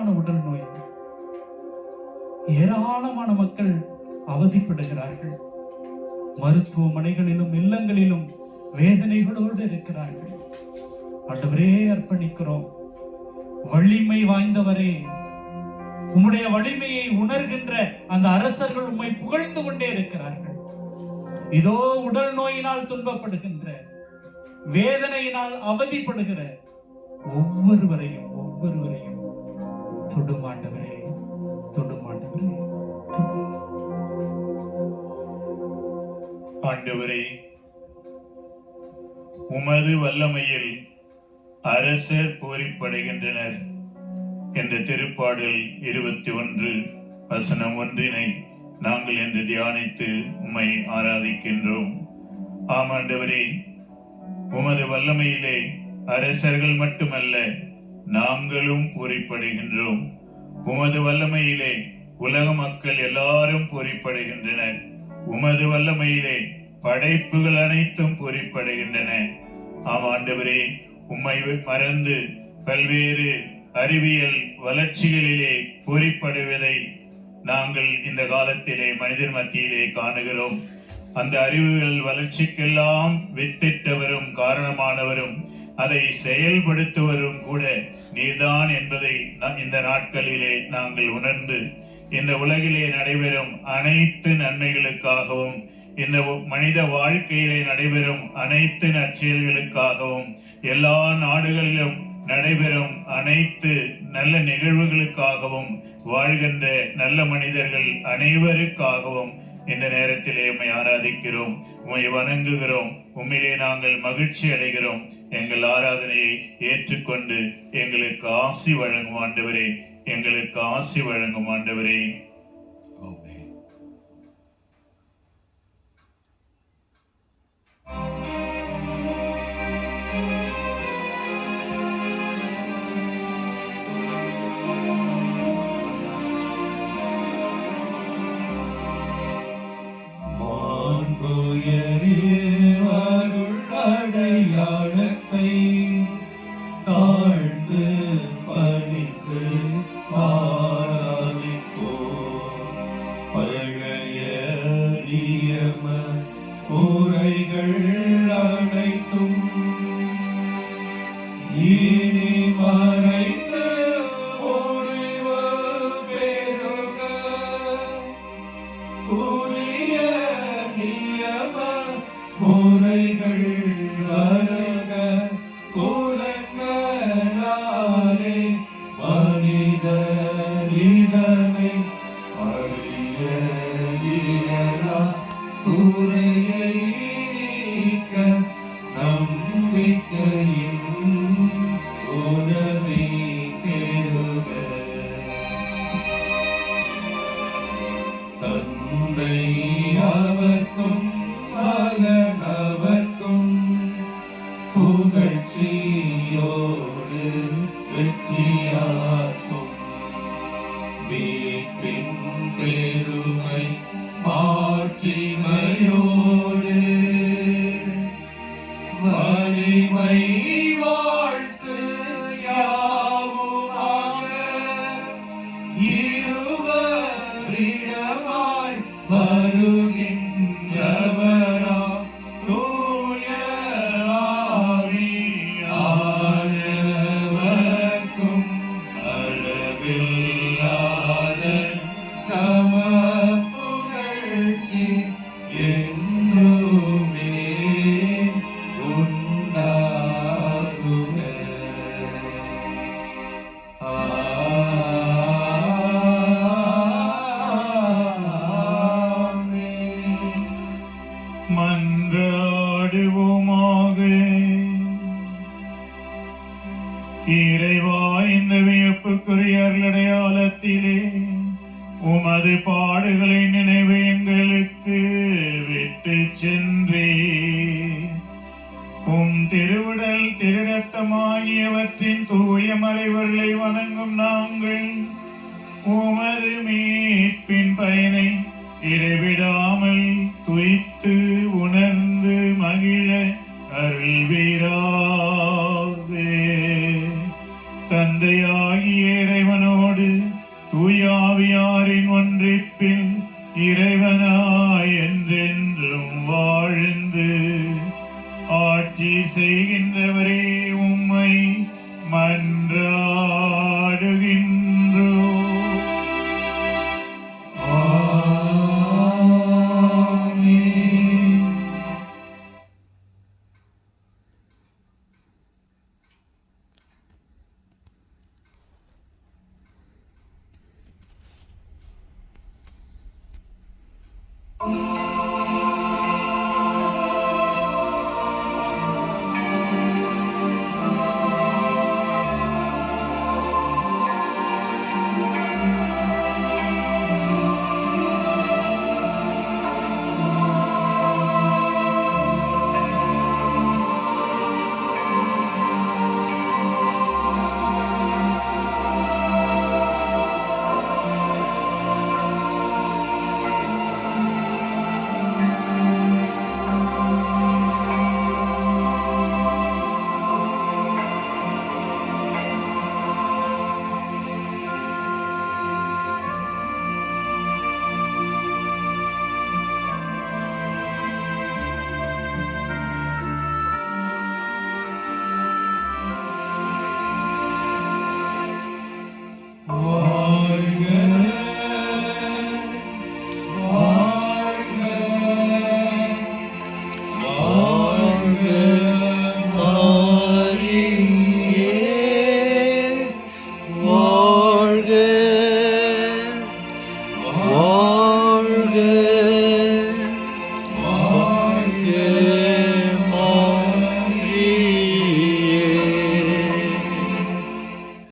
ஏராளமான உடல் நோய், ஏராளமான மக்கள் அவதிப்படுகிறார்கள். மருத்துவமனைகளிலும் இல்லங்களிலும் வேதனைகளோடு இருக்கிறார்கள். ஆண்டவரே, அர்ப்பணிக்கிறோம். வலிமை வாய்ந்தவரே, உம்முடைய வலிமையை உணர்கின்ற அந்த அரசர்கள் உம்மை புகழ்ந்து கொண்டே இருக்கிறார்கள். இதோ உடல் நோயினால் துன்பப்படுகின்ற, வேதனையினால் அவதிப்படுகிற ஒவ்வொருவரையும் தொடும் ஆண்டவரே, தொடும் ஆண்டவரே. ஆண்டவரே, உமது வல்லமையில் அரசர் பூரிப்படைகின்றனர் என்ற திருப்பாடல் 21 வசனம் 1 நாங்கள் என்று தியானித்து உம்மை ஆராதிக்கின்றோம். ஆமாண்டவரே, உமது வல்லமையிலே அரசர்கள் மட்டுமல்ல, நாங்களும் பூரிப்படைகின்றோம். உமது வல்லமையிலே உலக மக்கள் எல்லாரும் பூரிப்படைகின்றனர். உமது வல்லமையிலே படைப்புகள் அனைத்தும் பூரிப்படைகின்றன. ஆமாண்டவரே, உம்மை மறந்து பல்வேறு அறிவியல் வளர்ச்சிகளிலே பூரிப்படைவதை நாங்கள் இந்த காலத்திலே மனிதர் மத்தியிலே காணுகிறோம். அந்த அறிவியல் வளர்ச்சிக்கெல்லாம் வித்திட்டவரும் காரணமானவரும் அதை செயல்படுத்துவரும் கூட நீர்தான் என்பதை இந்த நாட்களிலே நாங்கள் உணர்ந்து, இந்த உலகிலே நடைபெறும் அனைத்து நன்மைகளுக்காகவும், இந்த மனித வாழ்க்கையிலே நடைபெறும் அனைத்து நற்செயல்களுக்காகவும், எல்லா நாடுகளிலும் நடைபெறும் அனைத்து நல்ல நிகழ்வுகளுக்காகவும், வாழ்கின்ற நல்ல மனிதர்கள் அனைவருக்காகவும் இந்த நேரத்திலே உம்மை ஆராதிக்கிறோம், உம்மை வணங்குகிறோம். உம்மிலே நாங்கள் மகிழ்ச்சி அடைகிறோம். எங்கள் ஆராதனையை ஏற்றுக்கொண்டு எங்களுக்கு ஆசி வழங்கும் ஆண்டவரே, எங்களுக்கு ஆசி வழங்கும் ஆண்டவரே. இறைவா, இந்த வியப்புக்குரிய அடையாளத்திலே உமது பாடுகளை நினைவு எங்களுக்கு விட்டு சென்றே உம் திருவுடல் திருரத்தமாகியவற்றின் தூய மறைவர்களை வணங்கும் நாங்கள் உமது மீட்பின் பயனை இடைவிடாமல் துய்த்து உணர்ந்து மகிழ அருள்வீராக. தந்தையாகிய இறைவனோடு வாழ்க